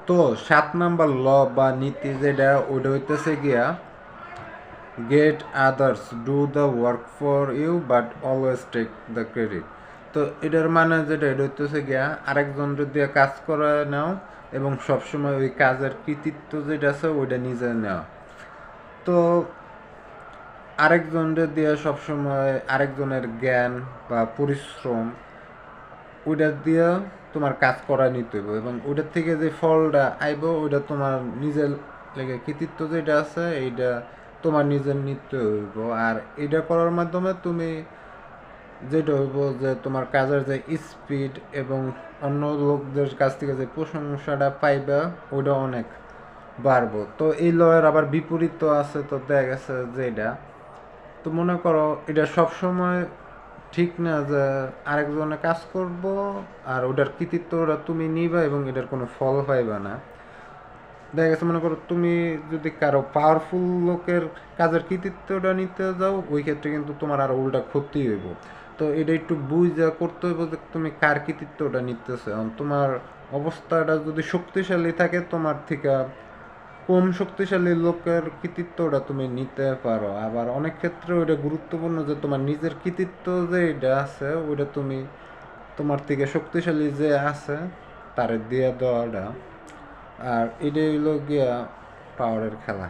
তো 7 নাম্বার ল বা নীতি যেটা ওটা হইতেছে গিয়া get others do the work for you but always take the credit. তো এটার মানে যেটা এটা হইতেছে গিয়া আরেকজনের দিয়ে কাজ করে নাও এবং সবসময় ওই কাজের কৃতিত্ব যেটা আছে ওইটা নিজে নেওয়া। তো আরেকজনের দিয়ে সবসময় আরেকজনের জ্ঞান বা পরিশ্রম ওইটা দিয়ে তোমার কাজ করা নিতে হবে এবং ওইটার থেকে যে ফলটা আইব ওইটা তোমার নিজের লেগে কৃতিত্ব যেটা আছে এইটা তোমার নিজের নিতে হইব। আর এটা করার মাধ্যমে তুমি যেটা হইব যে তোমার কাজের যে স্পিড এবং অন্য লোকদের কাছ থেকে যে প্রশংসাটা পাইবা ওইটা অনেক বাড়বো। তো এই লয়ের আবার বিপরীত আছে, তো দেখা গেছে যে এটা তো মনে করো এটা সবসময় ঠিক না যে আরেকজনে কাজ করব আর ওটার কৃতিত্বটা তুমি নিবা এবং এটার কোনো ফল পাইবা না। দেখা গেছে মনে করো তুমি যদি কারো পাওয়ারফুল লোকের কাজের কৃতিত্বটা নিতে যাও ওই ক্ষেত্রে কিন্তু তোমার আরো উল্টা ক্ষতি হইব। তো এটা একটু বুঝা করতে হইব যে তুমি কার কৃতিত্বটা নিতেছো। এখন তোমার অবস্থাটা যদি শক্তিশালী থাকে তোমার থেকে কম শক্তিশালী লোকের কৃতিত্বটা তুমি নিতে পারো। আবার অনেক ক্ষেত্রে ওইটা গুরুত্বপূর্ণ যে তোমার নিজের কৃতিত্ব যে এটা আছে ওইটা তুমি তোমার থেকে শক্তিশালী যে আছে তারে দিয়ে দেওয়াটা। আর এটাই হইল গিয়া পাওয়ারের খেলা।